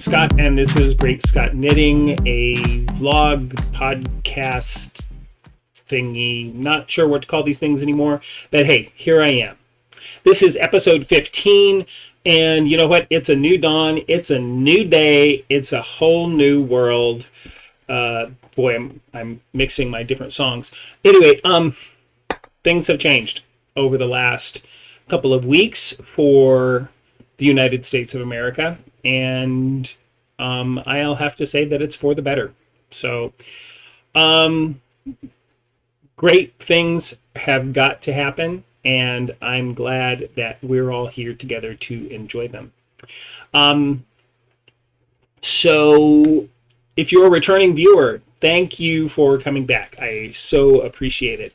Scott, and this is Great Scott Knitting, a vlog podcast thingy. Not sure what to call these things anymore, but hey, here I am. This is episode 15, and you know what? It's a new dawn. It's a new day. It's a whole new world. Boy, I'm mixing my different songs. Anyway, things have changed over the last couple of weeks for the United States of America, and I'll have to say that it's for the better. So, great things have got to happen, and I'm glad that we're all here together to enjoy them. So, if you're a returning viewer, thank you for coming back. I so appreciate it.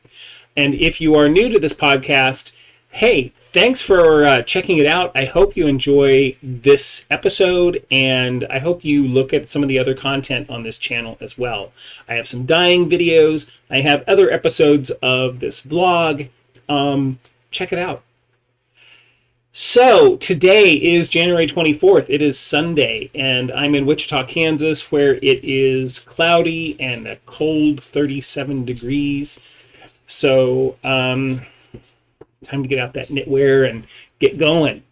And if you are new to this podcast, hey, thanks for checking it out. I hope you enjoy this episode, and I hope you look at some of the other content on this channel as well. I have some dyeing videos. I have other episodes of this vlog. Check it out. So today is January 24th. It is Sunday, and I'm in Wichita, Kansas, where it is cloudy and a cold 37 degrees. So, time to get out that knitwear and get going.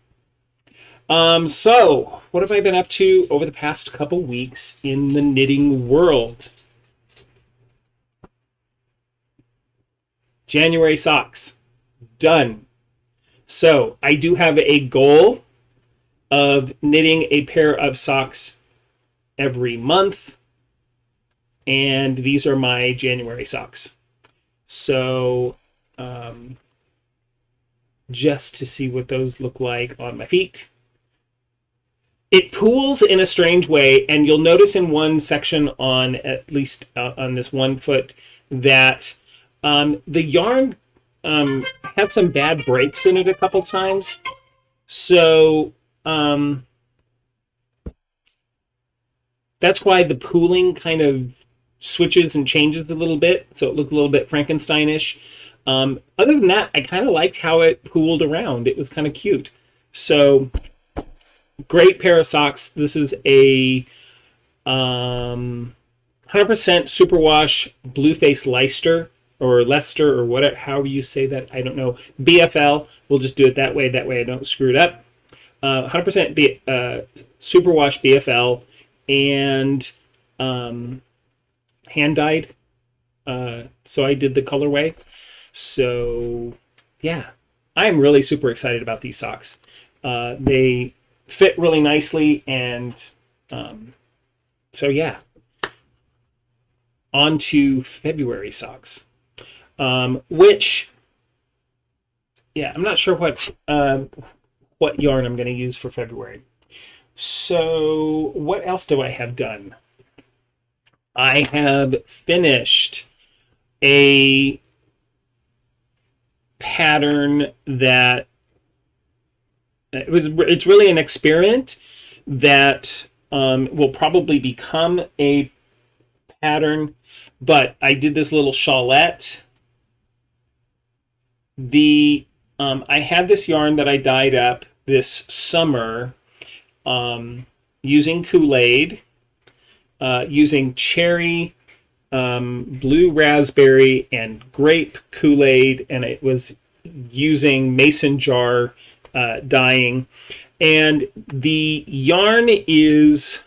So what have I been up to over the past couple weeks in the knitting world? January socks. Done. So I do have a goal of knitting a pair of socks every month, and these are my January socks. So, just to see what those look like on my feet. It pools in a strange way, and you'll notice in one section on, at least on this one foot, that the yarn had some bad breaks in it a couple times. So that's why the pooling kind of switches and changes a little bit, so it looked a little bit Frankensteinish. Other than that, I kind of liked how it pooled around. It was kind of cute. So, great pair of socks. This is a 100% superwash Blueface Leicester, or Leicester, or whatever, however you say that. I don't know. BFL. We'll just do it that way. That way I don't screw it up. 100% superwash BFL, and hand dyed. So I did the colorway. So yeah, I'm really super excited about these socks. They fit really nicely, and so yeah. On to February socks, which, yeah, I'm not sure what yarn I'm going to use for February. So what else do I have done? I have finished a pattern that it's really an experiment that will probably become a pattern, but I did this little shawlette. I had this yarn that I dyed up this summer using Kool-Aid, using cherry, blue raspberry, and grape Kool-Aid, and it was using mason jar dyeing. And the yarn is,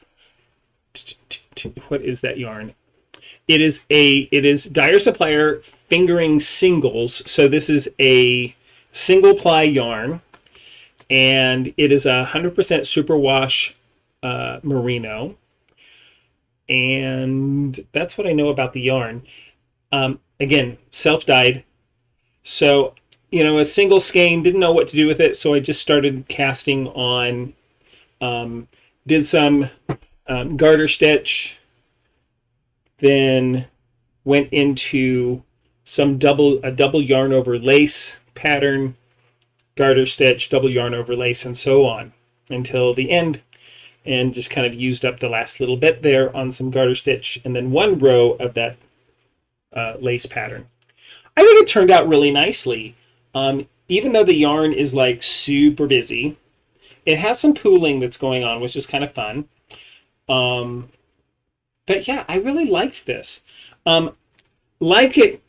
what is that yarn? It is Dyer Supplier Fingering Singles. So this is a single ply yarn, and it is 100% superwash merino. And that's what I know about the yarn. Again, self-dyed. So, you know, a single skein, didn't know what to do with it, so I just started casting on, did some garter stitch, then went into a double yarn over lace pattern, garter stitch, double yarn over lace, and so on until the end. And just kind of used up the last little bit there on some garter stitch, and then one row of that lace pattern. I think it turned out really nicely. Even though the yarn is like super busy, it has some pooling that's going on, which is kind of fun. But yeah, I really liked this. I'm liking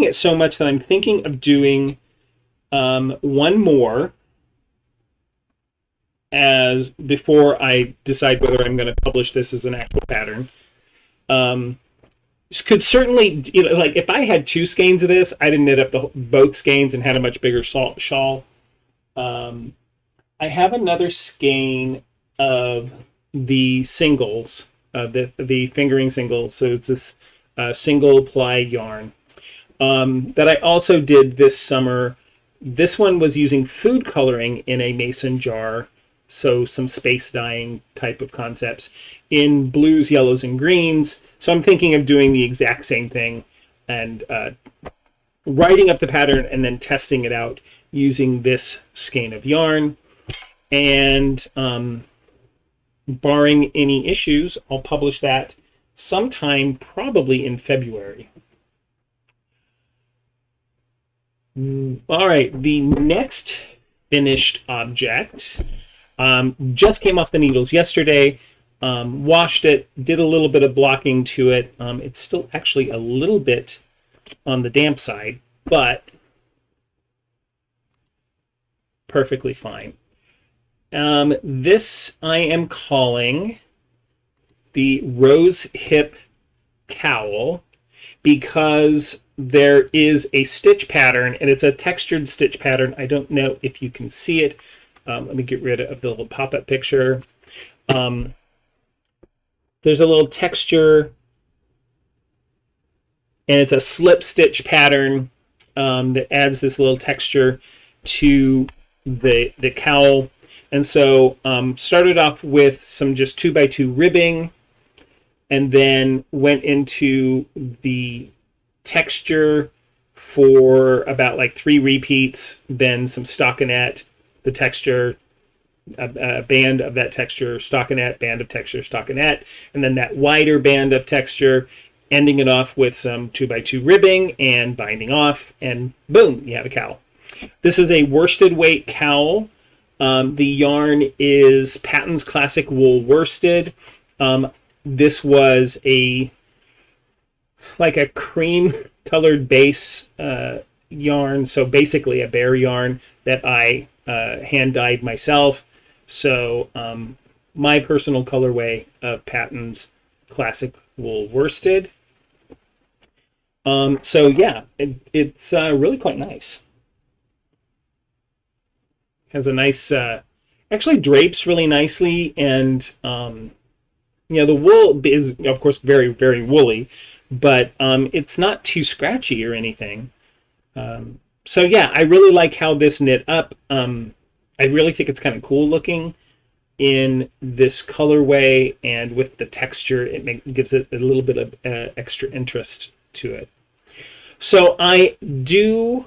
it so much that I'm thinking of doing one more as before I decide whether I'm going to publish this as an actual pattern. Could certainly, like if I had 2 skeins of this, I'd knit up both skeins and had a much bigger shawl. I have another skein of the singles, the fingering singles. So it's this single ply yarn that I also did this summer. This one was using food coloring in a mason jar, so some space dyeing type of concepts in blues, yellows, and greens. So I'm thinking of doing the exact same thing and writing up the pattern and then testing it out using this skein of yarn. And barring any issues, I'll publish that sometime probably in February. All right, the next finished object just came off the needles yesterday. Washed it, did a little bit of blocking to it. It's still actually a little bit on the damp side, but perfectly fine. This I am calling the rose hip cowl because there is a stitch pattern, and it's a textured stitch pattern. I don't know if you can see it. Let me get rid of the little pop-up picture. There's a little texture, and it's a slip stitch pattern that adds this little texture to the cowl. And so started off with some just 2x2 ribbing, and then went into the texture for about like 3 repeats, then some stockinette, the texture, a band of that texture, stockinette, band of texture, stockinette, and then that wider band of texture, ending it off with some 2x2 ribbing and binding off, and boom, you have a cowl. This is a worsted weight cowl. The yarn is Patton's Classic Wool Worsted. This was like a cream colored base yarn, so basically a bare yarn that I hand dyed myself. So my personal colorway of Patton's Classic Wool Worsted. So yeah, it's really quite nice. Has a nice, actually drapes really nicely, and the wool is of course very, very woolly, but it's not too scratchy or anything. So yeah, I really like how this knit up. I really think it's kind of cool looking in this colorway, and with the texture, it gives it a little bit of extra interest to it. So I do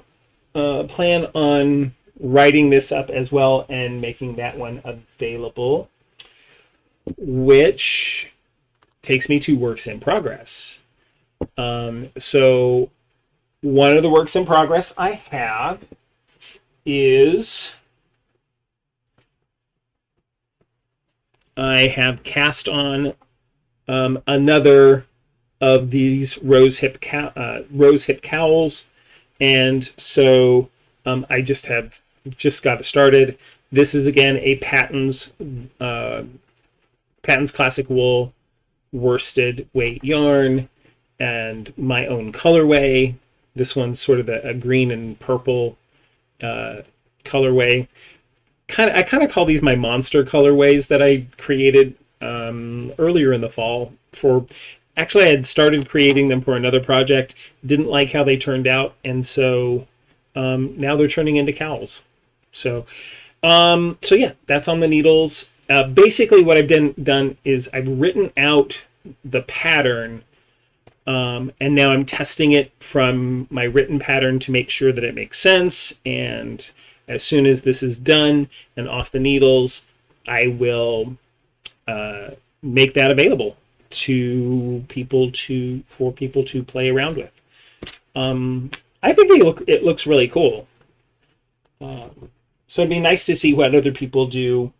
plan on writing this up as well and making that one available, which takes me to works in progress. So one of the works in progress I have is I have cast on another of these rose hip cowls, and so I just got it started. This is again a Patton's Classic Wool worsted weight yarn, and my own colorway. This one's sort of a green and purple colorway. I kind of call these my monster colorways that I created earlier in the fall. Actually, I had started creating them for another project. Didn't like how they turned out, and so now they're turning into cowls. So yeah, that's on the needles. Basically, what I've done is I've written out the pattern, and now I'm testing it from my written pattern to make sure that it makes sense. And as soon as this is done and off the needles, I will make that available to people for people to play around with. I think it looks really cool. So it'd be nice to see what other people do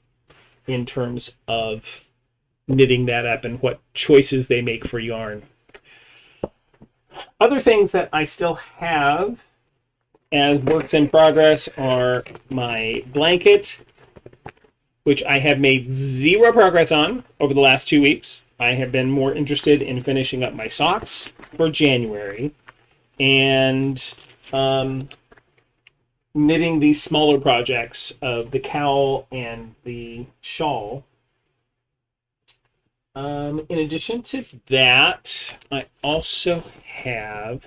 in terms of knitting that up and what choices they make for yarn. Other things that I still have as works in progress are my blanket, which I have made zero progress on over the last 2 weeks. I have been more interested in finishing up my socks for January and knitting these smaller projects of the cowl and the shawl. In addition to that, I also have,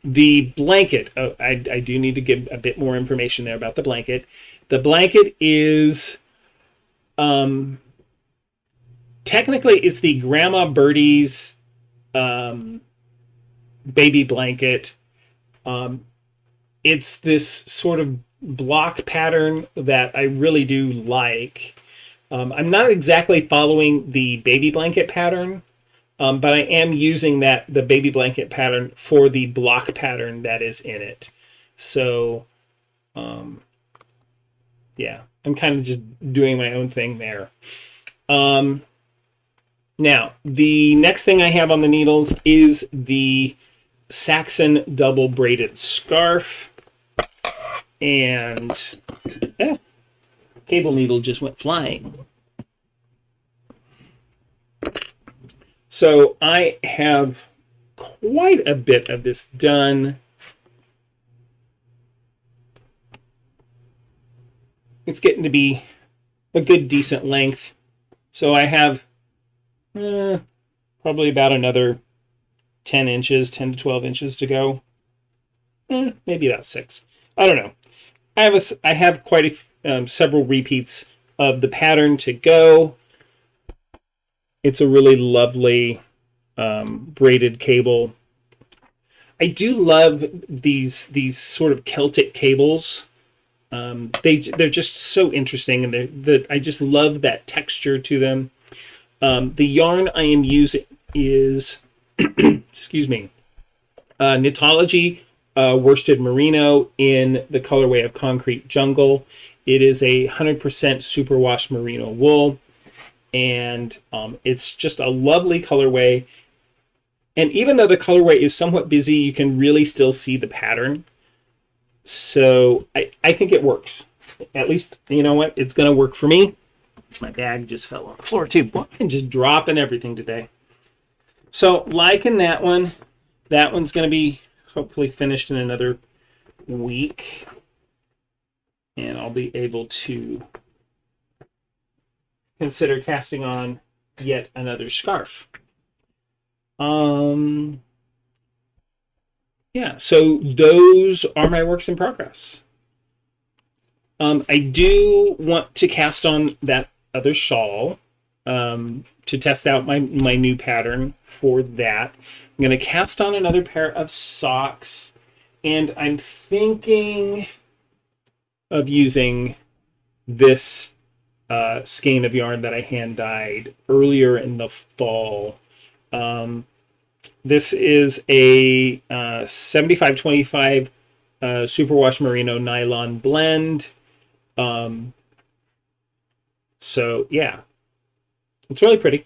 the blanket. Oh, I do need to give a bit more information there about the blanket. The blanket is, technically it's the Grandma Birdie's baby blanket. It's this sort of block pattern that I really do like. I'm not exactly following the baby blanket pattern, but I am using the baby blanket pattern for the block pattern that is in it. So, yeah, I'm kind of just doing my own thing there. Now, the next thing I have on the needles is the Saxon double braided scarf. And cable needle just went flying. So I have quite a bit of this done. It's getting to be a good, decent length. So I have probably about another 10 inches, 10 to 12 inches to go. Maybe about 6. I don't know. I have quite several repeats of the pattern to go. It's a really lovely braided cable. I do love these sort of Celtic cables. They're just so interesting, and I just love that texture to them. The yarn I am using is excuse me, Knitology worsted merino in the colorway of Concrete Jungle. It is a 100% superwash merino wool, and it's just a lovely colorway. And even though the colorway is somewhat busy, you can really still see the pattern. So I think it works. At least, you know what? It's going to work for me. My bag just fell on the floor too. Boy, I'm just dropping everything today. So liking that one. That one's going to be hopefully finished in another week. And I'll be able to consider casting on yet another scarf. Yeah, so those are my works in progress. I do want to cast on that other shawl to test out my new pattern for that. I'm going to cast on another pair of socks, and I'm thinking of using this skein of yarn that I hand dyed earlier in the fall. This is a 75-25 superwash merino nylon blend. So yeah, it's really pretty.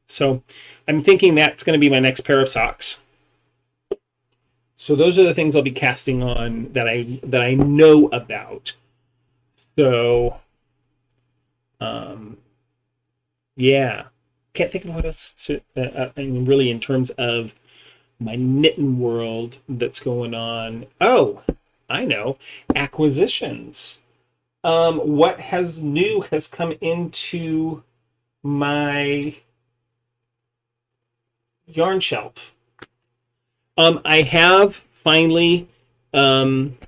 So I'm thinking that's going to be my next pair of socks. So those are the things I'll be casting on that I know about. So yeah, can't think of what else to I mean, really in terms of my knitting world that's going on. Oh, I know, acquisitions. What has come into my yarn shelf. I have finally broken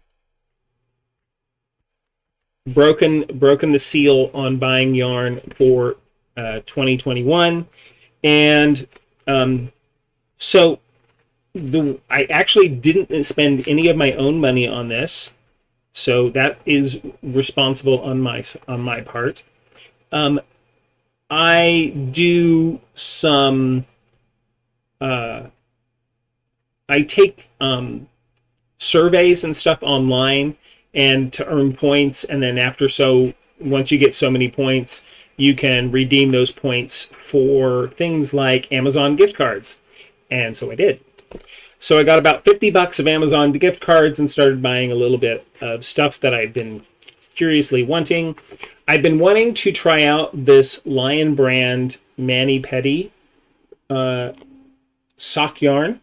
the seal on buying yarn for 2021, and so I actually didn't spend any of my own money on this, so that is responsible on my part. I do some I take surveys and stuff online and to earn points, and then once you get so many points, you can redeem those points for things like Amazon gift cards. And so I did. So I got about $50 of Amazon gift cards and started buying a little bit of stuff that I've been furiously wanting. I've been wanting to try out this Lion brand mani-pedi sock yarn.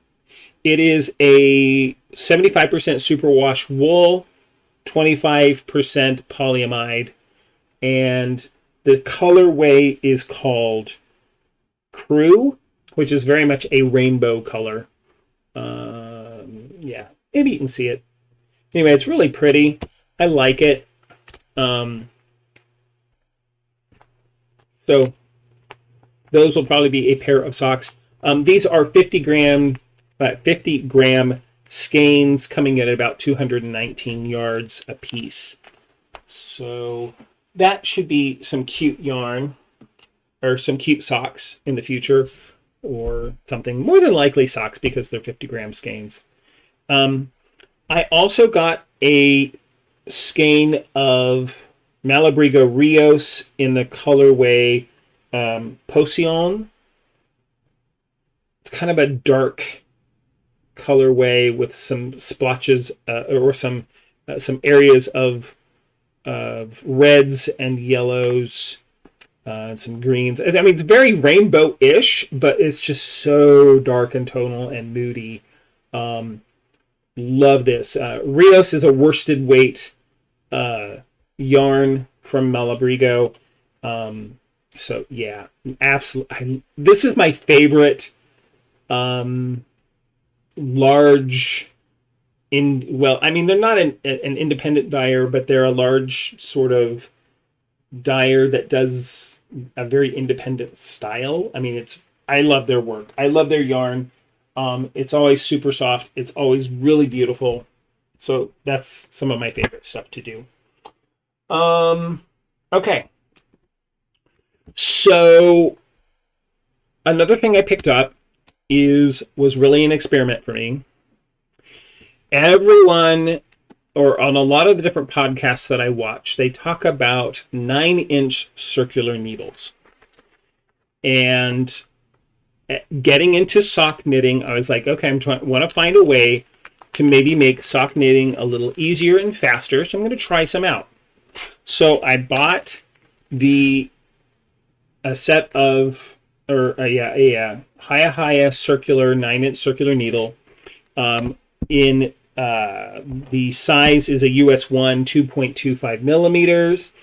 It is a 75% superwash wool, 25% polyamide, and the colorway is called Crew, which is very much a rainbow color. Yeah, maybe you can see it. Anyway, it's really pretty. I like it. So those will probably be a pair of socks. These are 50 gram skeins coming at about 219 yards a piece. So that should be some cute yarn or some cute socks in the future, or something. More than likely socks because they're 50 gram skeins. I also got a skein of Malabrigo Rios in the colorway Potion. It's kind of a dark colorway with some splotches or some areas of reds and yellows and some greens. I mean, it's very rainbow-ish, but it's just so dark and tonal and moody. Love this. Rios is a worsted weight yarn from Malabrigo. So yeah, absolutely. This is my favorite large well, I mean, they're not an independent dyer, but they're a large sort of dyer that does a very independent style. I mean, I love their work. I love their yarn. It's always super soft. It's always really beautiful. So that's some of my favorite stuff to do. Okay. So another thing I picked up was really an experiment for me. Everyone, or on a lot of the different podcasts that I watch, they talk about 9-inch circular needles. And getting into sock knitting, I was like, okay, want to find a way to maybe make sock knitting a little easier and faster, so I'm going to try some out. So I bought a set of, a Haya circular 9-inch circular needle. In the size is a US 1, 2.25 millimeters.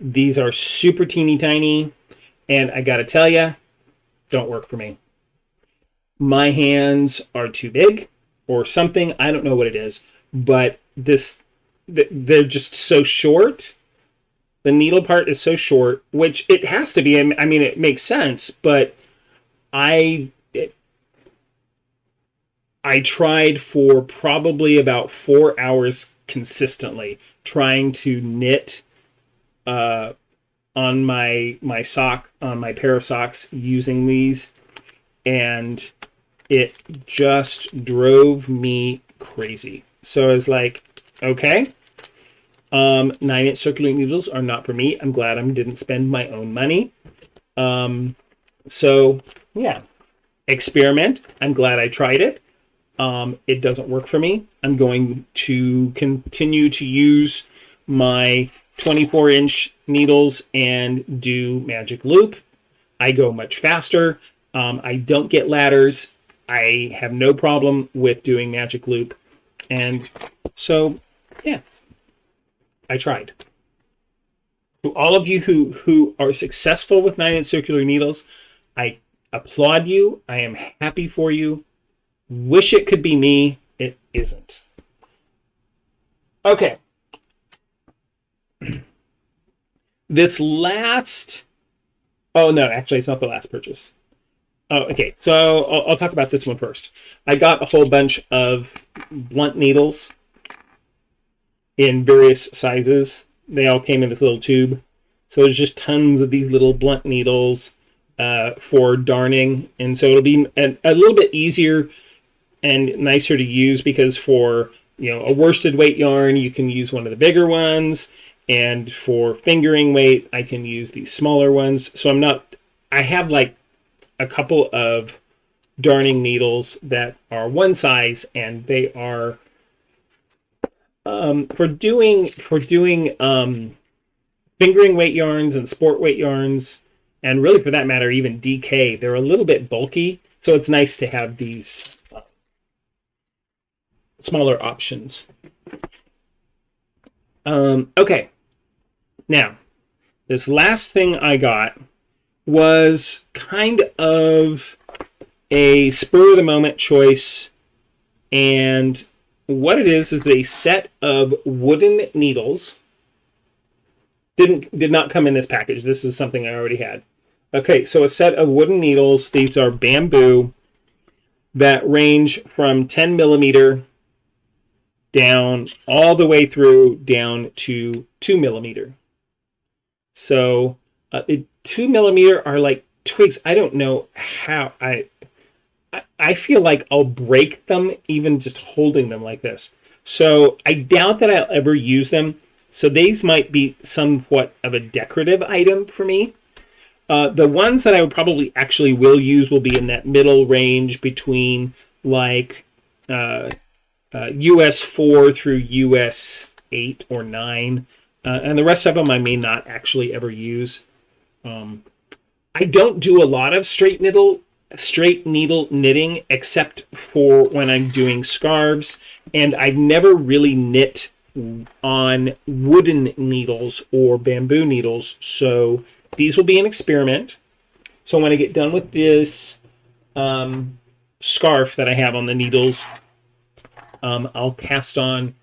These are super teeny tiny, and I gotta tell you, don't work for me. My hands are too big or something. I don't know what it is, but they're just so short. The needle part is so short, which it has to be. I mean, it makes sense, but I tried for probably about 4 hours consistently trying to knit on my pair of socks using these, and it just drove me crazy. So I was like, okay, 9-inch circular needles are not for me. I'm glad I didn't spend my own money. So yeah, experiment. I'm glad I tried it. It doesn't work for me. I'm going to continue to use my 24-inch needles and do magic loop. I go much faster. I don't get ladders. I have no problem with doing magic loop. And so, yeah, I tried. To all of you who are successful with 9-inch circular needles, I applaud you. I am happy for you. Wish it could be me. It isn't. Okay. Oh no, actually it's not the last purchase. Oh, okay. So I'll talk about this one first. I got a whole bunch of blunt needles in various sizes. They all came in this little tube. So there's just tons of these little blunt needles for darning. And so it'll be a little bit easier and nicer to use, because for a worsted weight yarn, you can use one of the bigger ones. And for fingering weight, I can use these smaller ones. So I have like a couple of darning needles that are one size, and they are for doing fingering weight yarns and sport weight yarns, and really for that matter, even DK. They're a little bit bulky, so it's nice to have these smaller options. Okay, now this last thing I got was kind of a spur of the moment choice, and what it is a set of wooden needles. Did not come in this package. This is something I already had. Okay, so a set of wooden needles. These are bamboo that range from 10 millimeter down all the way through down to 2 millimeter. So 2 millimeter are like twigs. I don't know how. I feel like I'll break them even just holding them like this. So I doubt that I'll ever use them. So these might be somewhat of a decorative item for me. The ones that I would probably actually will use will be in that middle range between like US 4 through US 8 or 9. And the rest of them I may not actually ever use. I don't do a lot of straight needle knitting except for when I'm doing scarves, and I've never really knit on wooden needles or bamboo needles, so these will be an experiment. So when I get done with this scarf that I have on the needles, I'll cast on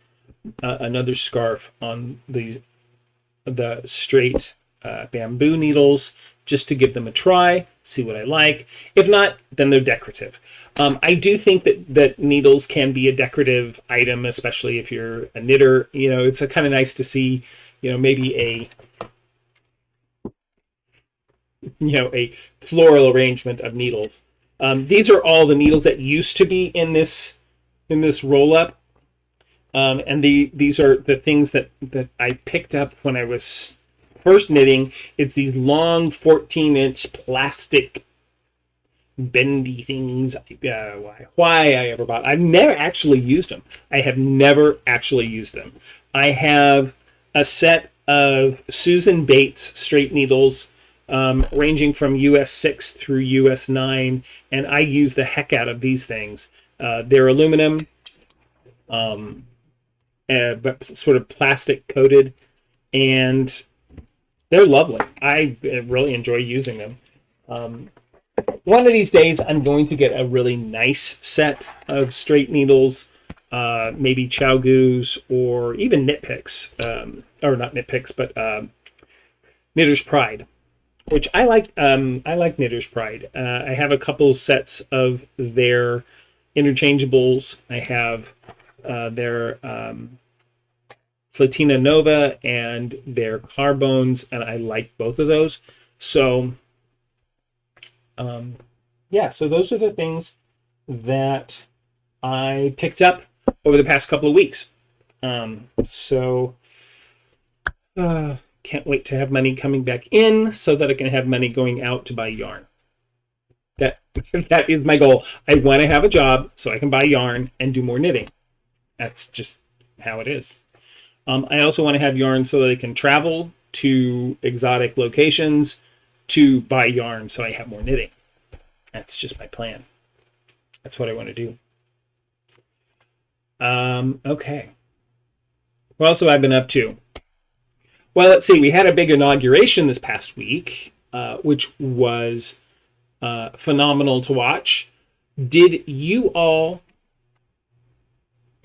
another scarf on the straight bamboo needles just to give them a try, see what I like. If not, then they're decorative. I do think that needles can be a decorative item, especially if you're a knitter. You know, it's kind of nice to see, maybe a floral arrangement of needles. These are all the needles that used to be in this roll up, and these are the things that I picked up when I was first knitting. It's these long 14-inch plastic bendy things. Why I ever bought? I've never actually used them. I have never actually used them. I have a set of Susan Bates straight needles, ranging from US 6 through US 9, and I use the heck out of these things. They're aluminum, but sort of plastic coated, and they're lovely. I really enjoy using them. One of these days, I'm going to get a really nice set of straight needles, maybe Chowgoos or even Knit Picks, or not Knit Picks, but Knitter's Pride, which I like. I like Knitter's Pride. I have a couple sets of their interchangeables. I have their Slatina Nova and their Carbones, and I like both of those. So, yeah, so those are the things that I picked up over the past couple of weeks. Can't wait to have money coming back in so that I can have money going out to buy yarn. That is my goal. I want to have a job so I can buy yarn and do more knitting. That's just how it is. I also want to have yarn so that I can travel to exotic locations to buy yarn so I have more knitting. That's just my plan. That's what I want to do. Okay. What else have I been up to? Well, let's see. We had a big inauguration this past week, which was phenomenal to watch. Did you all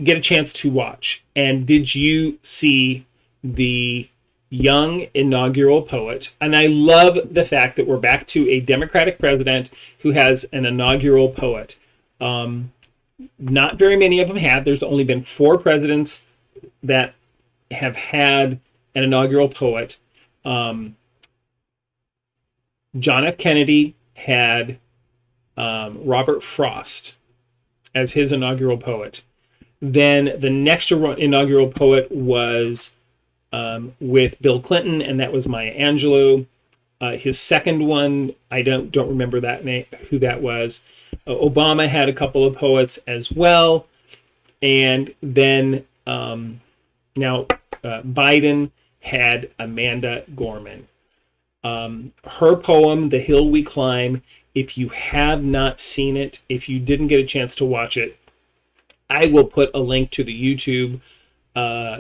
get a chance to watch? And did you see the young inaugural poet? And I love the fact that we're back to a Democratic president who has an inaugural poet. Not very many of them have. There's only been 4 presidents that have had an inaugural poet. John F. Kennedy had Robert Frost as his inaugural poet. Then the next inaugural poet was with Bill Clinton, and that was Maya Angelou. His second one, I don't remember that name, who that was. Obama had a couple of poets as well, and then now Biden had Amanda Gorman. Her poem, "The Hill We Climb," if you have not seen it, if you didn't get a chance to watch it, I will put a link to the YouTube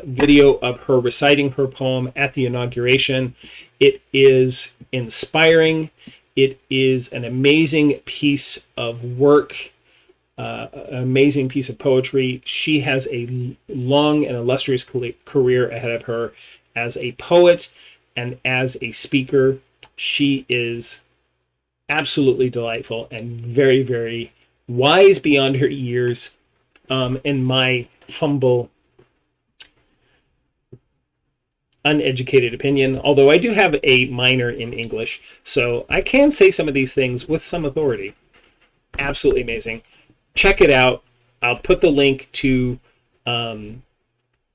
video of her reciting her poem at the inauguration. It is inspiring. It is an amazing piece of work, an amazing piece of poetry. She has a long and illustrious career ahead of her as a poet and as a speaker. She is absolutely delightful and very, very wise beyond her years, in my humble, uneducated opinion, although I do have a minor in English, so I can say some of these things with some authority. Absolutely amazing. Check it out. I'll put the link to a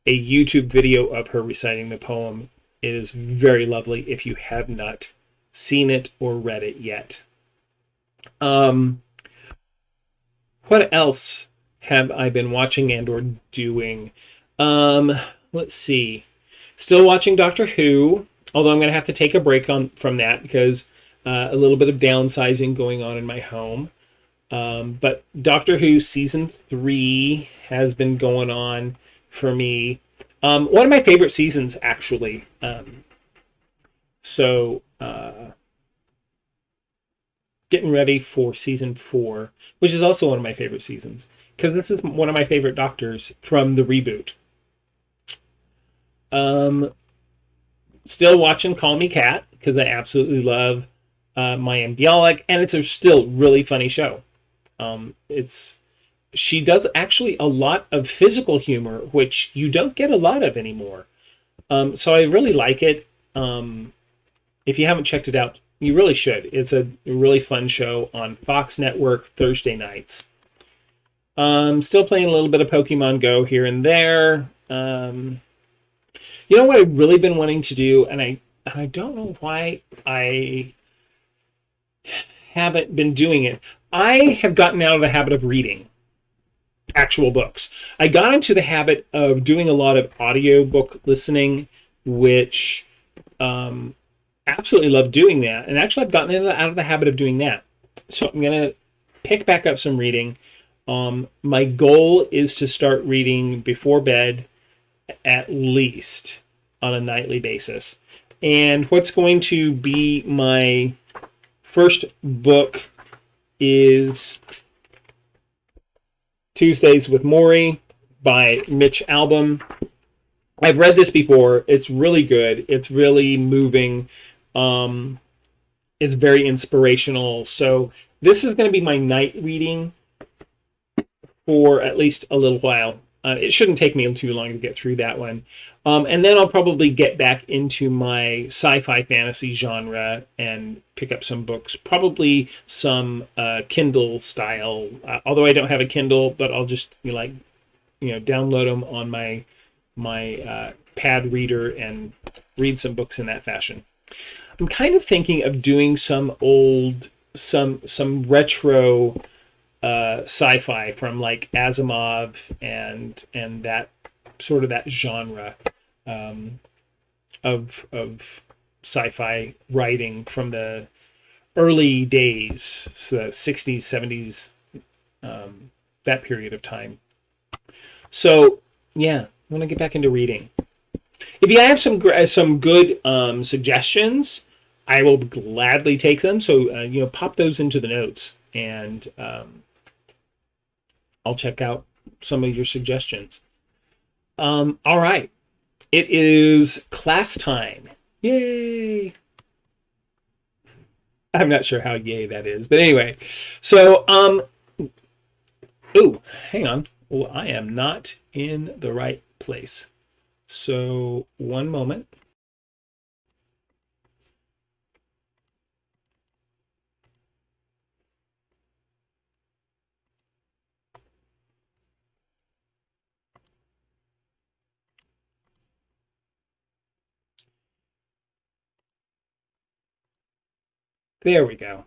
YouTube video of her reciting the poem. It is very lovely if you have not seen it or read it yet. What else have I been watching and or doing? Let's see. Still watching Doctor Who, although I'm going to have to take a break from that because a little bit of downsizing going on in my home. But Doctor Who Season 3 has been going on for me. One of my favorite seasons, actually. Getting ready for Season 4, which is also one of my favorite seasons, because this is one of my favorite Doctors from the reboot. Still watching Call Me Kat, because I absolutely love Mayim Bialik, and it's a still really funny show. She does actually a lot of physical humor, which you don't get a lot of anymore. So I really like it. If you haven't checked it out, you really should. It's a really fun show on Fox Network Thursday nights. Still playing a little bit of Pokemon Go here and there. You know what I've really been wanting to do, and I don't know why I haven't been doing it. I have gotten out of the habit of reading actual books. I got into the habit of doing a lot of audiobook listening, which absolutely love doing that. And actually, I've gotten out of the habit of doing that. So I'm going to pick back up some reading. My goal is to start reading before bed, at least on a nightly basis. And what's going to be my first book is Tuesdays with Maury by Mitch Albom. I've read this before. It's really good. It's really moving. It's very inspirational. So this is going to be my night reading for at least a little while. It shouldn't take me too long to get through that one. And then I'll probably get back into my sci-fi fantasy genre and pick up some books, probably some Kindle style. Although I don't have a Kindle, but I'll just download them on my pad reader and read some books in that fashion. I'm kind of thinking of doing some retro sci-fi from like Asimov and that sort of that genre of sci-fi writing from the early days, so the 60s, 70s, that period of time. So yeah, I want to get back into reading. If you have some good suggestions, I will gladly take them. So pop those into the notes, and I'll check out some of your suggestions. All right. It is class time. Yay! I'm not sure how yay that is, but anyway. So, hang on. Well, I am not in the right place. So, one moment. There we go.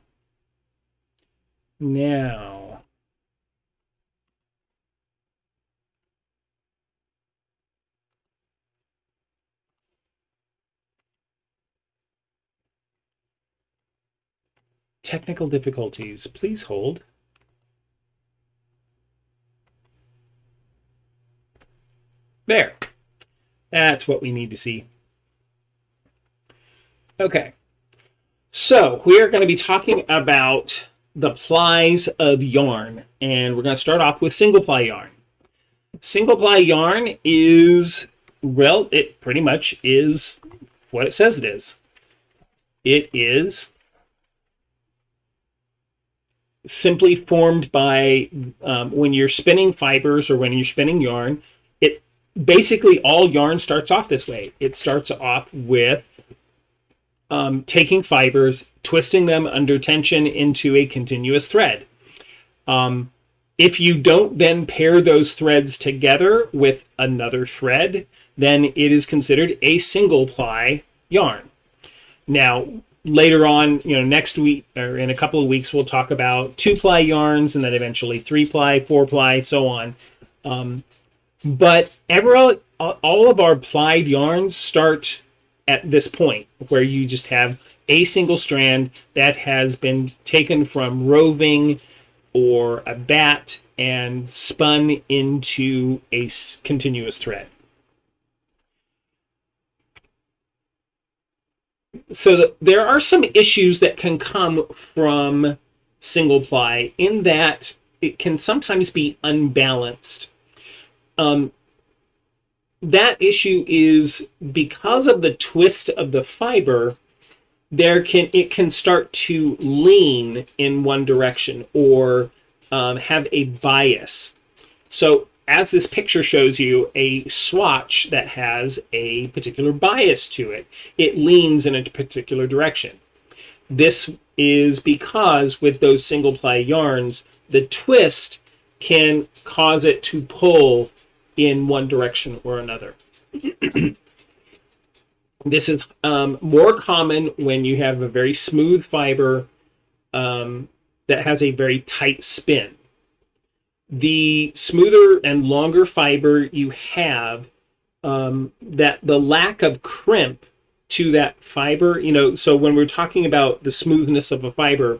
Now, technical difficulties. Please hold. There. That's what we need to see. Okay. So we are going to be talking about the plies of yarn, and we're going to start off with single ply yarn. Single ply yarn is, well, it pretty much is what it says it is. It is simply formed by when you're spinning fibers or when you're spinning yarn. It basically, all yarn starts off this way. It starts off with taking fibers, twisting them under tension into a continuous thread. If you don't then pair those threads together with another thread, then it is considered a single ply yarn. Now, later on, next week or in a couple of weeks, we'll talk about 2-ply yarns and then eventually 3-ply, 4-ply, so on. But all of our plied yarns start at this point where you just have a single strand that has been taken from roving or a bat and spun into a continuous thread. So there are some issues that can come from single ply in that it can sometimes be unbalanced. That issue is because of the twist of the fiber, it can start to lean in one direction or have a bias. So as this picture shows you, a swatch that has a particular bias to it, it leans in a particular direction. This is because with those single ply yarns, the twist can cause it to pull in one direction or another. This is more common when you have a very smooth fiber that has a very tight spin. The smoother and longer fiber you have, that the lack of crimp to that fiber, so when we're talking about the smoothness of a fiber,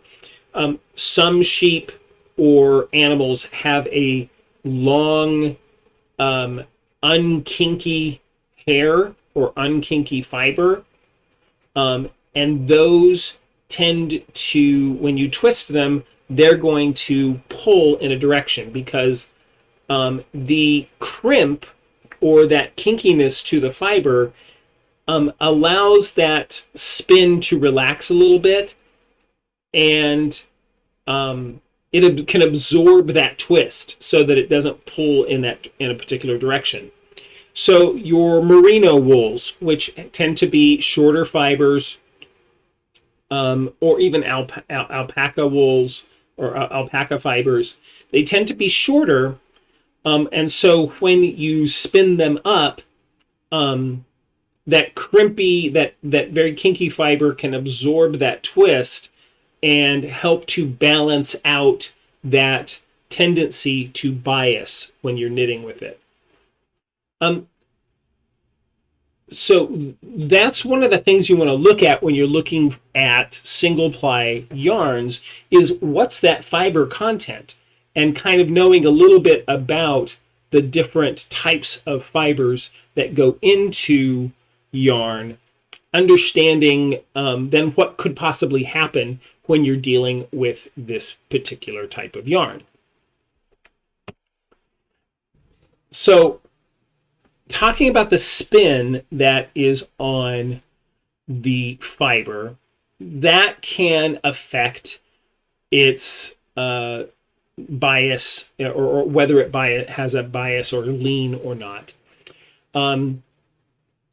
some sheep or animals have a long, unkinky hair or unkinky fiber, and those tend to, when you twist them, they're going to pull in a direction because the crimp or that kinkiness to the fiber allows that spin to relax a little bit, and it can absorb that twist so that it doesn't pull in a particular direction. So your merino wools, which tend to be shorter fibers, or even alpaca wools or alpaca fibers, they tend to be shorter, and so when you spin them up, that crimpy, that very kinky fiber can absorb that twist and help to balance out that tendency to bias when you're knitting with it. So that's one of the things you want to look at when you're looking at single ply yarns is what's that fiber content, and kind of knowing a little bit about the different types of fibers that go into yarn, understanding then what could possibly happen when you're dealing with this particular type of yarn. So talking about the spin that is on the fiber, that can affect its bias, or whether it has a bias or lean or not.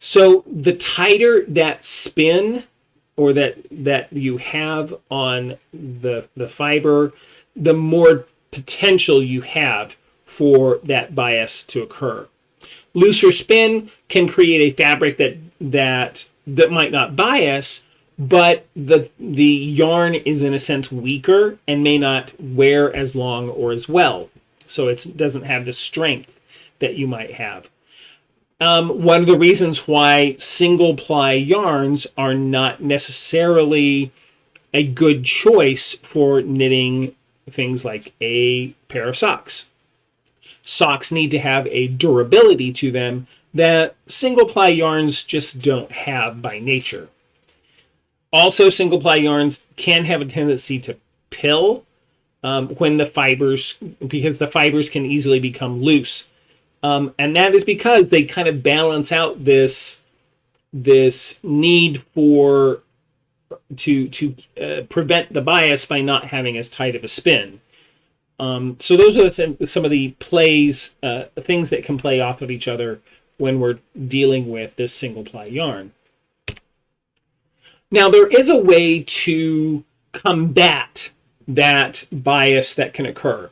So the tighter that spin or that you have on the fiber, the more potential you have for that bias to occur. Looser spin can create a fabric that might not bias, but the yarn is in a sense weaker and may not wear as long or as well. So it doesn't have the strength that you might have. One of the reasons why single ply yarns are not necessarily a good choice for knitting things like a pair of socks. Socks need to have a durability to them that single ply yarns just don't have by nature. Also, single ply yarns can have a tendency to pill when the fibers, because the fibers can easily become loose. And that is because they kind of balance out this need for to prevent the bias by not having as tight of a spin. So those are some of the things that can play off of each other when we're dealing with this single ply yarn. Now, there is a way to combat that bias that can occur.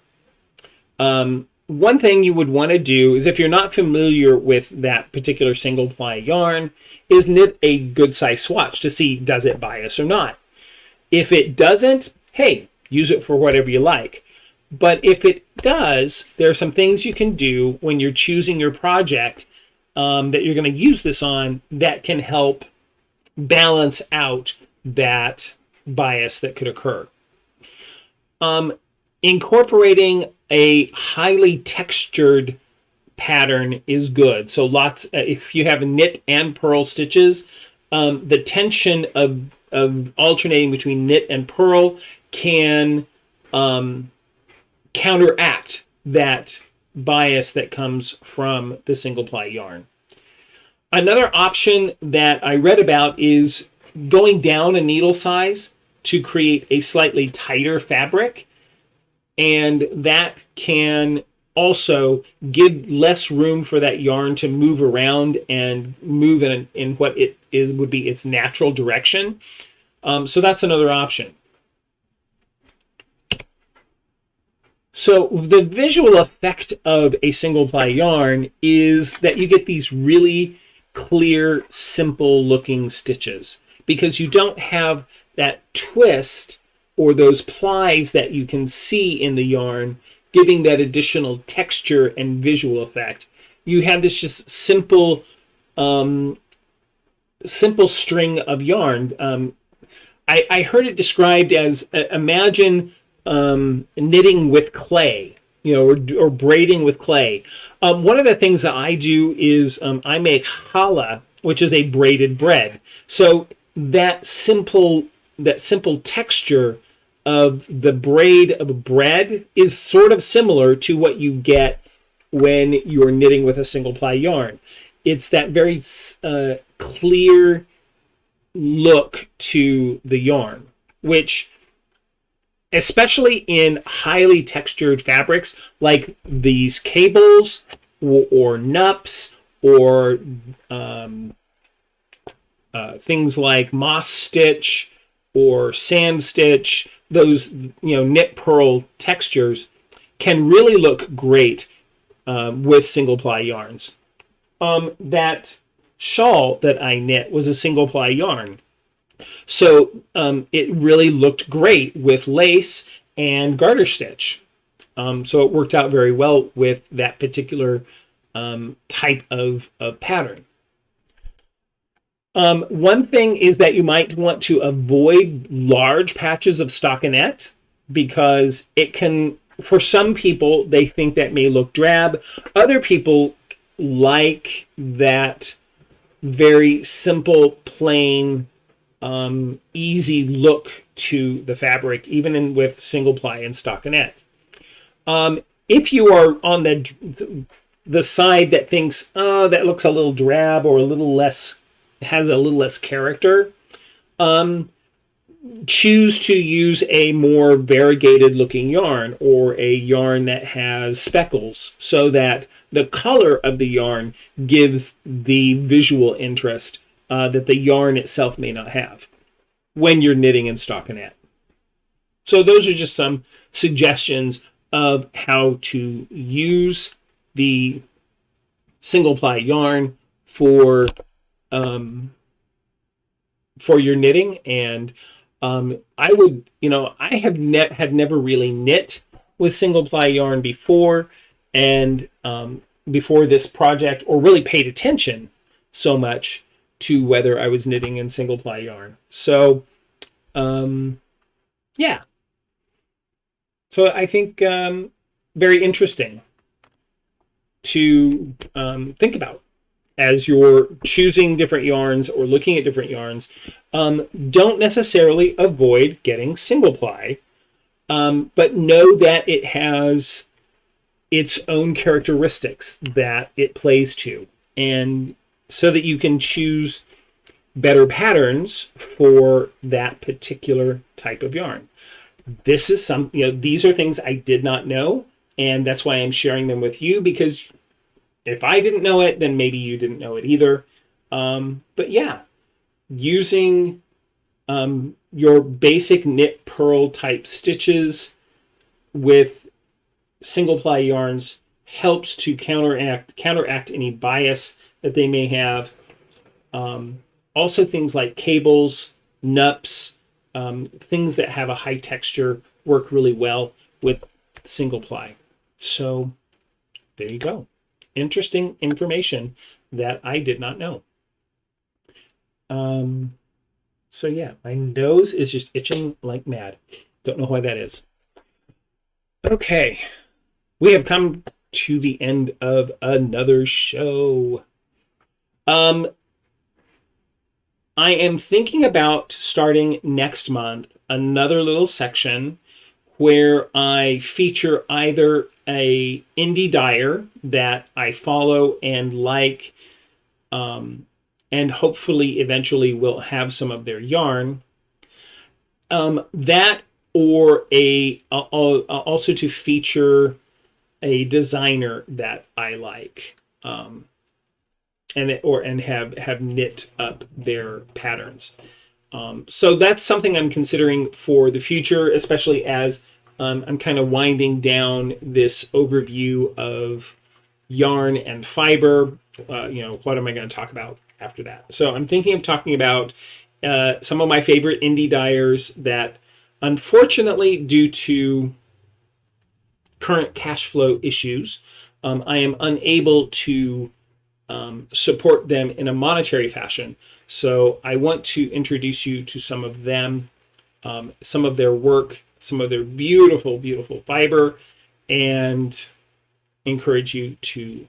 One thing you would want to do is, if you're not familiar with that particular single ply yarn, is knit a good size swatch to see, does it bias or not. If it doesn't, hey, use it for whatever you like. But if it does, there are some things you can do when you're choosing your project that you're going to use this on that can help balance out that bias that could occur. Incorporating a highly textured pattern is good. So if you have knit and purl stitches, the tension of alternating between knit and purl can counteract that bias that comes from the single ply yarn. Another option that I read about is going down a needle size to create a slightly tighter fabric, and that can also give less room for that yarn to move around and move in what would be its natural direction. So that's another option. So the visual effect of a single ply yarn is that you get these really clear, simple looking stitches, because you don't have that twist or those plies that you can see in the yarn giving that additional texture and visual effect. You have this just simple string of yarn. I heard it described as, imagine knitting with clay, or braiding with clay. One of the things that I do is I make challah, which is a braided bread. So that simple texture of the braid of a bread is sort of similar to what you get when you're knitting with a single ply yarn. It's that very clear look to the yarn, which, especially in highly textured fabrics like these cables or nups or things like moss stitch or sand stitch, those knit purl textures can really look great with single ply yarns. That shawl that I knit was a single ply yarn. So it really looked great with lace and garter stitch. So it worked out very well with that particular type of pattern. One thing is that you might want to avoid large patches of stockinette, because it can, for some people, they think that may look drab. Other people like that very simple, plain, easy look to the fabric, even with single ply and stockinette. If you are on the side that thinks, oh, that looks a little drab or has a little less character, choose to use a more variegated looking yarn, or a yarn that has speckles, so that the color of the yarn gives the visual interest that the yarn itself may not have when you're knitting in stockinette. So those are just some suggestions of how to use the single ply yarn for for your knitting. And I would, I had never really knit with single ply yarn before, and before this project, or really paid attention so much to whether I was knitting in single ply yarn. So yeah, so I think very interesting to think about as you're choosing different yarns or looking at different yarns. Don't necessarily avoid getting single ply, but know that it has its own characteristics that it plays to, and so that you can choose better patterns for that particular type of yarn. This is these are things I did not know, and that's why I'm sharing them with you, because if I didn't know it, then maybe you didn't know it either. But yeah, using your basic knit purl type stitches with single ply yarns helps to counteract any bias that they may have. Also things like cables, nups, things that have a high texture work really well with single ply. So there you go. Interesting information that I did not know. So yeah, my nose is just itching like mad. Don't know why that is. Okay, we have come to the end of another show. I am thinking about starting next month another little section where I feature either a indie dyer that I follow and like, and hopefully eventually will have some of their yarn. That, or also to feature a designer that I like, and have knit up their patterns. So that's something I'm considering for the future, especially as I'm kind of winding down this overview of yarn and fiber. What am I going to talk about after that? So I'm thinking of talking about some of my favorite indie dyers that, unfortunately, due to current cash flow issues, I am unable to support them in a monetary fashion. So I want to introduce you to some of them, some of their work, some of their beautiful, beautiful fiber, and encourage you to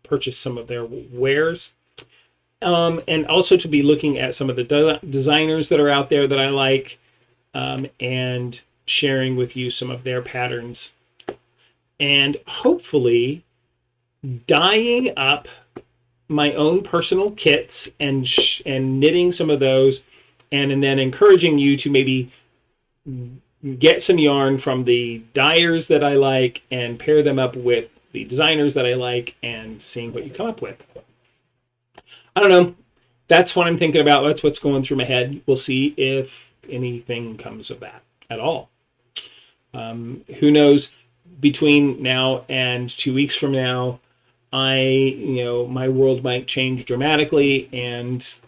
purchase some of their wares. And also to be looking at some of the designers that are out there that I like, and sharing with you some of their patterns. And hopefully dyeing up my own personal kits and knitting some of those, and then encouraging you to maybe get some yarn from the dyers that I like and pair them up with the designers that I like, and seeing what you come up with. I don't know. That's what I'm thinking about. That's what's going through my head. We'll see if anything comes of that at all. Who knows? Between now and 2 weeks from now, my world might change dramatically and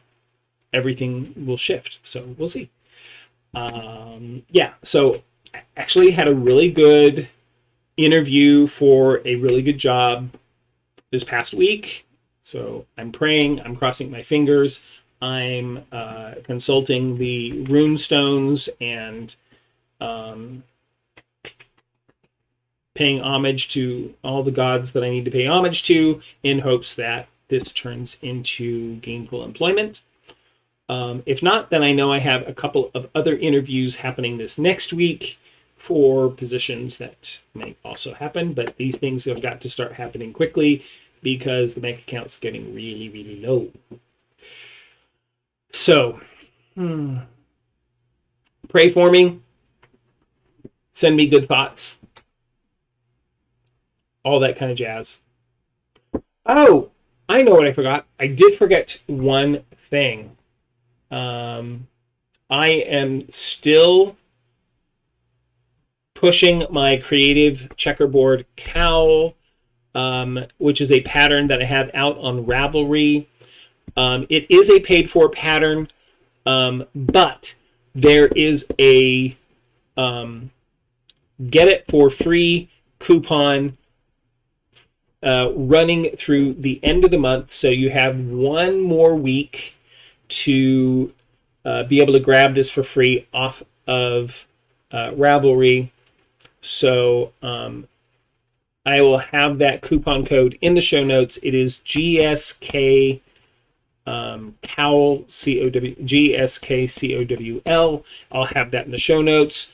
everything will shift. So we'll see. So I actually had a really good interview for a really good job this past week. So I'm praying, I'm crossing my fingers, I'm consulting the rune stones and paying homage to all the gods that I need to pay homage to, in hopes that this turns into gainful employment. If not, then I know I have a couple of other interviews happening this next week for positions that may also happen, but these things have got to start happening quickly because the bank account's getting really, really low. So, pray for me. Send me good thoughts. All that kind of jazz. Oh, I know what I forgot. I did forget one thing. I am still pushing my creative checkerboard cowl, which is a pattern that I have out on Ravelry. It is a paid for pattern, but there is a get it for free coupon running through the end of the month. So you have one more week to be able to grab this for free off of Ravelry. So I will have that coupon code in the show notes. It is GSK Cowl, GSKCOWL. I'll have that in the show notes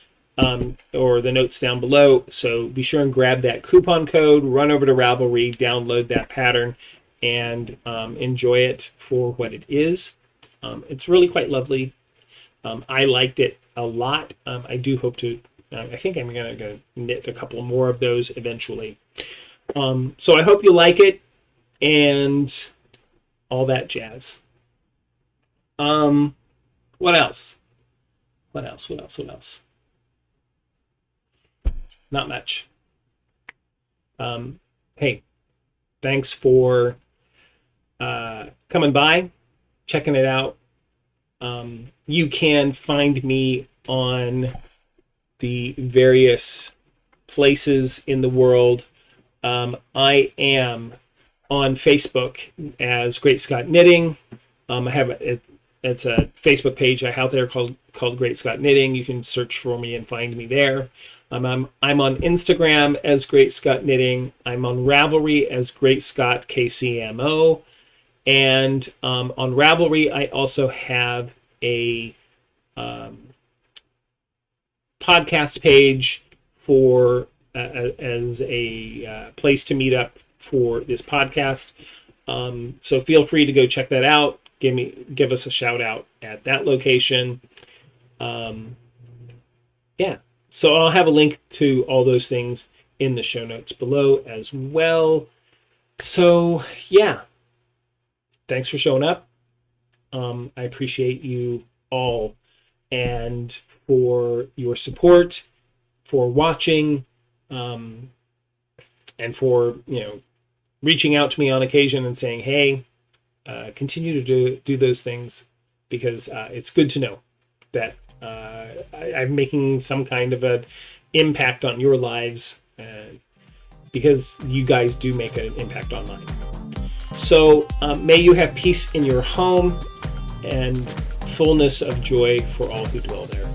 or the notes down below. So be sure and grab that coupon code, run over to Ravelry, download that pattern, and enjoy it for what it is. It's really quite lovely. I liked it a lot. I do hope to, I think I'm going to knit a couple more of those eventually. So I hope you like it and all that jazz. What else? What else? Not much. Hey, thanks for coming by, checking it out. You can find me on the various places in the world. I am on Facebook as GreatScott Knitting. I have it's a Facebook page I have there called GreatScott Knitting. You can search for me and find me there. I'm on Instagram as GreatScott Knitting. I'm on Ravelry as GreatScott KCMO. And on Ravelry, I also have a podcast page for as a place to meet up for this podcast. So feel free to go check that out. Give us a shout out at that location. Yeah. So I'll have a link to all those things in the show notes below as well. So yeah. Thanks for showing up. I appreciate you all and for your support, for watching, and for reaching out to me on occasion and saying, hey, continue to do those things, because it's good to know that I'm making some kind of an impact on your lives, because you guys do make an impact on mine. So may you have peace in your home and fullness of joy for all who dwell there.